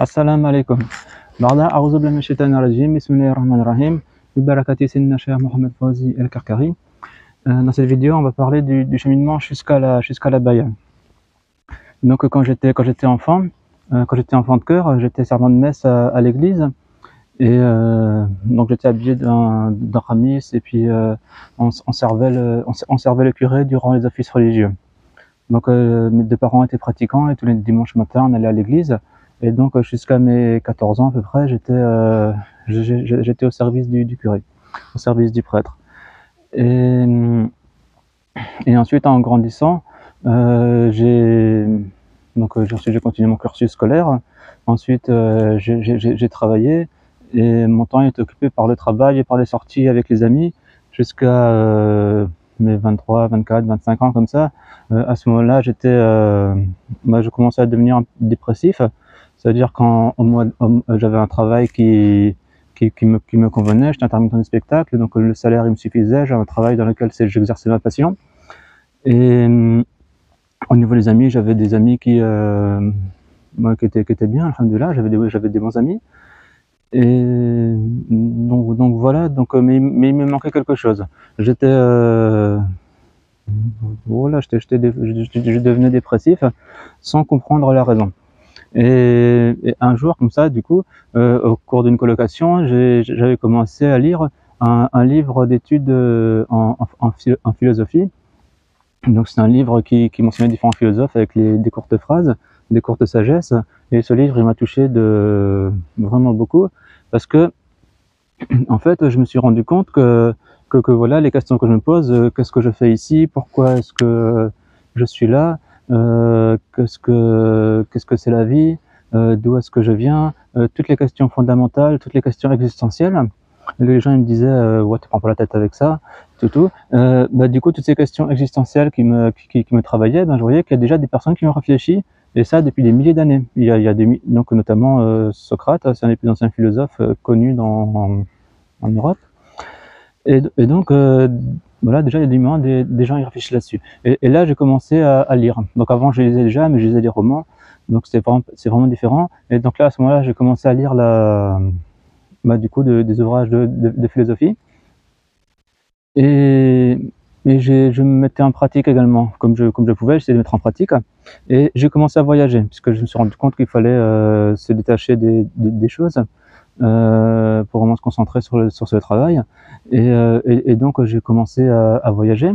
Assalamu alaikum. بعد أعوذ بالله من الشيطان الرجيم بسم الله الرحمن الرحيم ببركة سيدنا Cheikh Mohamed Fawzi El Karkari. Dans cette vidéo, on va parler du cheminement jusqu'à la baya. Donc quand j'étais enfant de cœur, j'étais servant de messe à l'église et donc j'étais habillé d'un khamis et puis on servait le curé durant les offices religieux. Donc mes deux parents étaient pratiquants et tous les dimanches matins on allait à l'église. Et donc jusqu'à mes 14 ans à peu près, j'étais au service du curé, au service du prêtre. Et ensuite en grandissant, j'ai continué mon cursus scolaire. Ensuite j'ai travaillé et mon temps était occupé par le travail et par les sorties avec les amis jusqu'à mes 23, 24, 25 ans comme ça. À ce moment-là, je commençais à devenir dépressif. C'est-à-dire quand j'avais un travail qui me convenait, j'étais intermittent du spectacle, donc le salaire il me suffisait, j'avais un travail dans lequel j'exerçais ma passion. Et au niveau des amis, j'avais des amis qui étaient bien, alhamdoulilah, j'avais des bons amis. Et donc voilà, mais il me manquait quelque chose. Je devenais dépressif sans comprendre la raison. Et un jour comme ça, du coup, au cours d'une colocation, j'avais commencé à lire un livre d'études en philosophie. Donc c'est un livre qui mentionnait différents philosophes avec des courtes phrases, des courtes sagesses. Et ce livre, il m'a touché vraiment beaucoup parce que, en fait, je me suis rendu compte que voilà, les questions que je me pose, qu'est-ce que je fais ici, pourquoi est-ce que je suis là, qu'est-ce que c'est la vie, d'où est-ce que je viens, toutes les questions fondamentales, toutes les questions existentielles. Les gens ils me disaient ouais, tu prends pas la tête avec ça, tout. Du coup, toutes ces questions existentielles qui me travaillaient, je voyais qu'il y a déjà des personnes qui ont réfléchi, et ça depuis des milliers d'années. Il y a donc notamment Socrate, c'est un des plus anciens philosophes connus en Europe. Et donc voilà, déjà il y a des gens qui réfléchissent là-dessus. Et là j'ai commencé à lire. Donc avant je lisais déjà, mais je lisais des romans, donc c'est vraiment différent. Et donc là à ce moment-là j'ai commencé à lire du coup des ouvrages de philosophie. Et je me mettais en pratique également, comme je pouvais, j'essayais de mettre en pratique. Et j'ai commencé à voyager, puisque je me suis rendu compte qu'il fallait se détacher des choses pour vraiment se concentrer sur ce travail. Et donc j'ai commencé à voyager.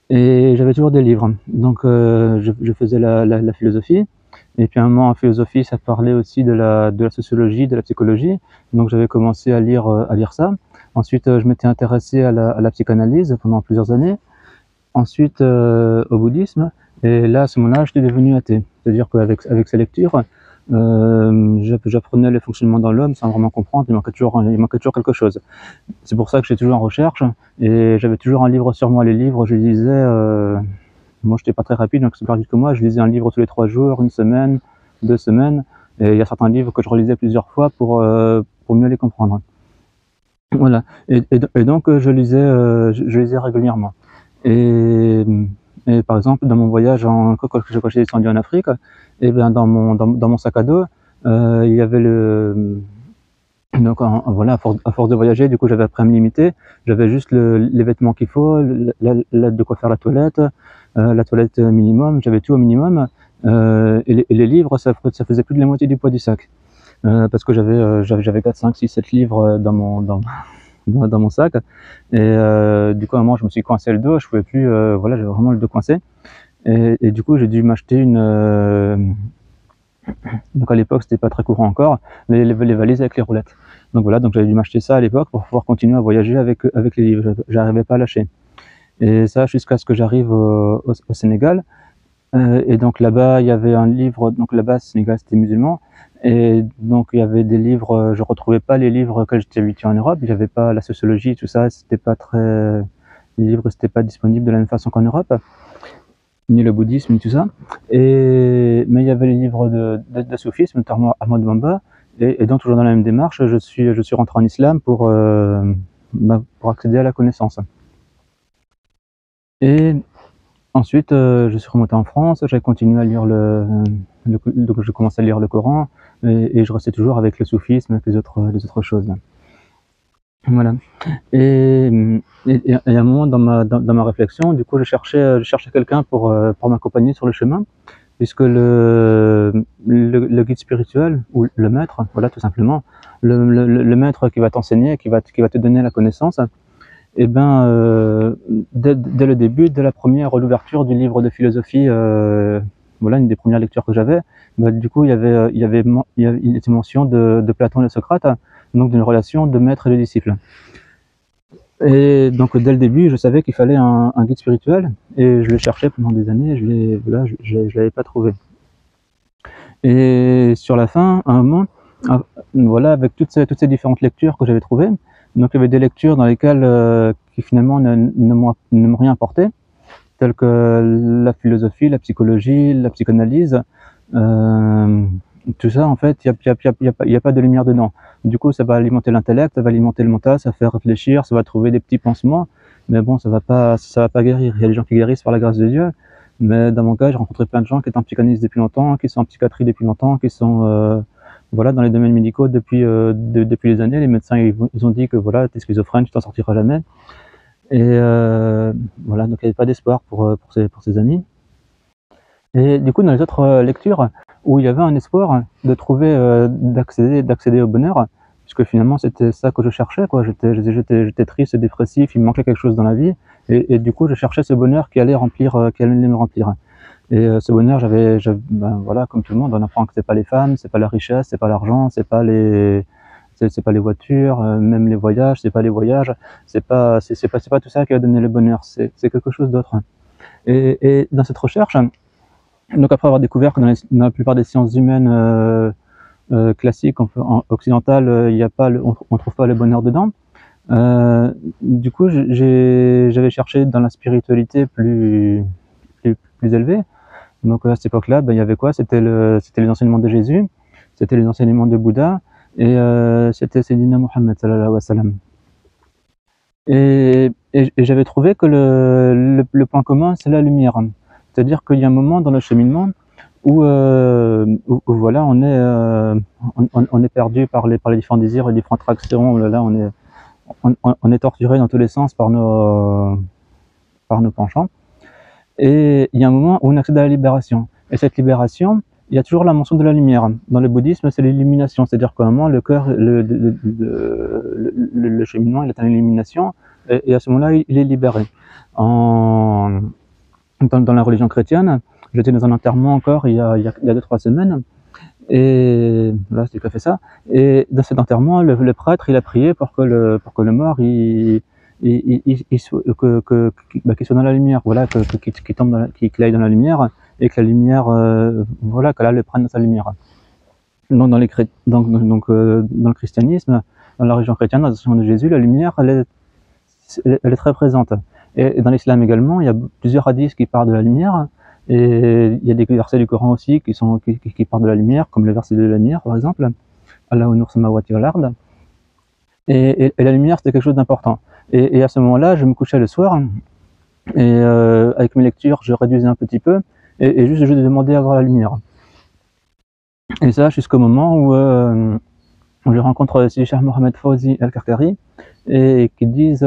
Et j'avais toujours des livres. Donc je faisais la philosophie. Et puis à un moment en philosophie, ça parlait aussi de la sociologie, de la psychologie. Donc j'avais commencé à lire ça. Ensuite, je m'étais intéressé à la psychanalyse pendant plusieurs années. Ensuite, au bouddhisme. Et là, à ce moment-là, j'étais devenu athée. C'est-à-dire qu'avec ces lectures, j'apprenais le fonctionnement dans l'homme sans vraiment comprendre. Il manquait toujours quelque chose. C'est pour ça que j'étais toujours en recherche. Et j'avais toujours un livre sur moi. Les livres, je lisais. Moi, j'étais pas très rapide, donc c'est plus rapide que moi. Je lisais un livre tous les 3 jours, 1 semaine, 2 semaines. Et il y a certains livres que je relisais plusieurs fois pour mieux les comprendre. Voilà. Et donc je lisais régulièrement. Et par exemple, dans mon voyage quand j'ai descendu en Afrique, et bien dans mon sac à dos, il y avait donc voilà, à force de voyager, du coup j'avais appris à me limiter. J'avais juste les vêtements qu'il faut, de quoi faire la toilette minimum, j'avais tout au minimum. Et les livres, ça faisait plus de la moitié du poids du sac. Parce que j'avais 4, 5, 6, 7 livres dans mon sac. Et du coup à un moment je me suis coincé le dos, je pouvais plus, voilà, j'avais vraiment le dos coincé. Et du coup j'ai dû m'acheter donc à l'époque c'était pas très courant encore, les valises avec les roulettes. Donc voilà, donc j'avais dû m'acheter ça à l'époque pour pouvoir continuer à voyager avec les livres. J'arrivais pas à lâcher. Et ça jusqu'à ce que j'arrive au Sénégal. Et donc là-bas il y avait un livre, donc là-bas Sénégal c'était musulman. Et donc il y avait des livres, je retrouvais pas les livres que j'étais habitué en Europe. Il y avait pas la sociologie, tout ça, les livres c'était pas disponible de la même façon qu'en Europe, ni le bouddhisme ni tout ça. Mais il y avait les livres de soufisme, notamment Ahmad Bamba. Et donc toujours dans la même démarche, je suis rentré en islam pour accéder à la connaissance. Et ensuite, je suis remonté en France, j'ai continué à lire donc je commençais à lire le Coran, et je restais toujours avec le soufisme, avec les autres choses. Voilà. Et à un moment dans ma réflexion, du coup, je cherchais quelqu'un pour m'accompagner sur le chemin, puisque le guide spirituel ou le maître, voilà, tout simplement, le maître qui va t'enseigner, qui va te donner la connaissance, et ben, dès le début, dès la première l'ouverture du livre de philosophie, voilà, une des premières lectures que j'avais, bah, du coup, il était mention de Platon et Socrate, donc d'une relation de maître et de disciple. Et donc dès le début, je savais qu'il fallait un guide spirituel, et je le cherchais pendant des années, je l'avais pas trouvé. Et sur la fin, à un moment, voilà, avec toutes ces différentes lectures que j'avais trouvées, donc il y avait des lectures dans lesquelles qui finalement ne m'ont rien apporté, telles que la philosophie, la psychologie, la psychanalyse, tout ça, en fait, il y a pas de lumière dedans. Du coup, ça va alimenter l'intellect, ça va alimenter le mental, ça va faire réfléchir, ça va trouver des petits pansements, mais bon, ça va pas guérir. Il y a des gens qui guérissent par la grâce de Dieu, mais dans mon cas, j'ai rencontré plein de gens qui étaient en psychanalyse depuis longtemps, qui sont en psychiatrie depuis longtemps, qui sont voilà, dans les domaines médicaux depuis des années. Les médecins, ils ont dit que voilà, t'es schizophrène, tu t'en sortiras jamais. Et voilà, donc il n'y avait pas d'espoir pour ces amis. Et du coup, dans les autres lectures, où il y avait un espoir de trouver, d'accéder au bonheur, puisque finalement c'était ça que je cherchais, quoi. J'étais triste et dépressif, il me manquait quelque chose dans la vie, et du coup je cherchais ce bonheur qui allait me remplir. Et ce bonheur, ben voilà, comme tout le monde, on apprend que c'est pas les femmes, c'est pas la richesse, c'est pas l'argent, c'est pas les voitures, même les voyages, c'est pas les voyages, c'est pas tout ça qui va donner le bonheur, c'est quelque chose d'autre. Et dans cette recherche, donc après avoir découvert que dans la plupart des sciences humaines classiques, occidentales, on trouve pas le bonheur dedans. Du coup, j'avais cherché dans la spiritualité plus élevée. Donc à cette époque-là, ben, il y avait quoi? C'était les enseignements de Jésus, c'était les enseignements de Bouddha, et c'était Sayyidina Mohammed sallallahu alayhi wa sallam. Et j'avais trouvé que le point commun, c'est la lumière. C'est-à-dire qu'il y a un moment dans le cheminement où voilà, on est perdu par les différents désirs, les différentes attractions. Là, on est torturé dans tous les sens par nos penchants. Et il y a un moment où on accède à la libération. Et cette libération, il y a toujours la mention de la lumière. Dans le bouddhisme, c'est l'illumination. C'est-à-dire qu'à un moment, le cœur, le cheminement, il est en illumination, et à ce moment-là, il est libéré. Dans la religion chrétienne, j'étais dans un enterrement encore il y a 2-3 semaines, et là, c'est qui a fait ça. Et dans cet enterrement, le prêtre, il a prié pour que le mort, qu'il soit dans la lumière, voilà, qu'il aille dans la lumière, et que la lumière, voilà, qu'Allah le prenne dans sa lumière. Donc dans le christianisme, dans la religion chrétienne, dans l'enseignement de Jésus, la lumière, elle est très présente. Et dans l'islam également, il y a plusieurs hadiths qui parlent de la lumière, et il y a des versets du Coran aussi qui parlent de la lumière, comme le verset de la lumière, par exemple, Allahu nur samawati wal ard. Et la lumière, c'était quelque chose d'important. Et à ce moment-là, je me couchais le soir, et avec mes lectures, je réduisais un petit peu, et juste je demandais à voir la lumière. Et ça, jusqu'au moment où je rencontre Cheikh Mohamed Fawzi al-Karkari, et qui disent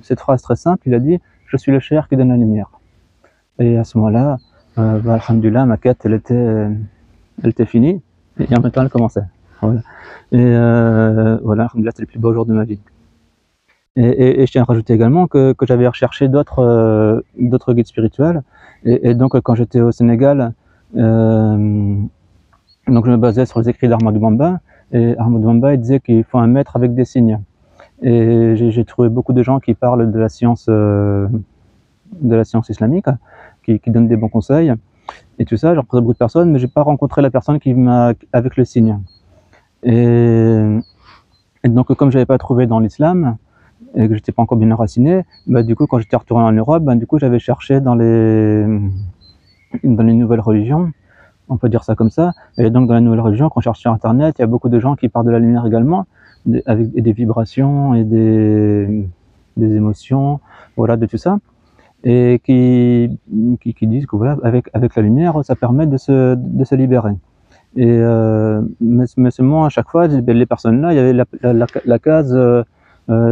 cette phrase très simple, il a dit « Je suis le cheikh qui donne la lumière ». Et à ce moment-là, alhamdoulilah, ma quête, elle était finie, et en même temps, elle commençait. Voilà. Et voilà, alhamdoulilah, c'était le plus beau jour de ma vie. Et je tiens à rajouter également que j'avais recherché d'autres guides spirituels, et donc quand j'étais au Sénégal, donc je me basais sur les écrits d'Ahmadou Bamba, et Ahmadou Bamba il disait qu'il faut un maître avec des signes. Et j'ai trouvé beaucoup de gens qui parlent de la science islamique, qui donnent des bons conseils, et tout ça. J'ai rencontré beaucoup de personnes, mais j'ai pas rencontré la personne qui m'a avec le signe. Et donc comme j'avais pas trouvé dans l'islam, et que j'étais pas encore bien enraciné, bah, du coup quand j'étais retourné en Europe, bah, du coup j'avais cherché dans les nouvelles religions, on peut dire ça comme ça. Et donc dans les nouvelles religions, quand on cherche sur internet, il y a beaucoup de gens qui parlent de la lumière également, avec des vibrations et des émotions, voilà, de tout ça, et qui disent que voilà, avec la lumière, ça permet de se libérer. Et mais seulement à chaque fois, les personnes-là, il y avait la case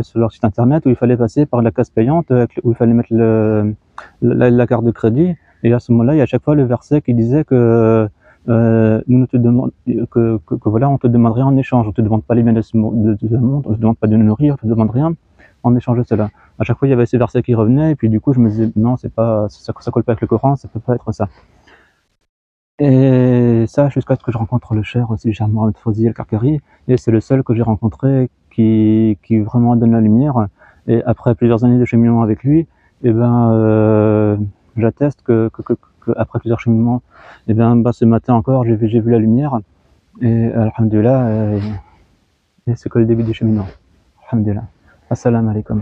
sur leur site internet où il fallait passer par la case payante, où il fallait mettre la carte de crédit. Et à ce moment-là, il y a à chaque fois le verset qui disait que nous ne te demandons que voilà, on te demanderait en échange. On te demande pas les biens de ce monde, on te demande pas de nous nourrir, on te demande rien en échange de cela. À chaque fois, il y avait ces versets qui revenaient, et puis du coup, je me disais non, c'est pas ça, ça colle pas avec le Coran, ça peut pas être ça. Et ça, jusqu'à ce que je rencontre le cher aussi, Cheikh Mohamed Fawzi El-Karkari, et c'est le seul que j'ai rencontré qui vraiment donne la lumière. Et après plusieurs années de cheminement avec lui, et j'atteste que après plusieurs cheminements, ce matin encore, j'ai vu la lumière, et alhamdulillah, et c'est que le début du cheminement. Alhamdulillah. Assalamu alaikum.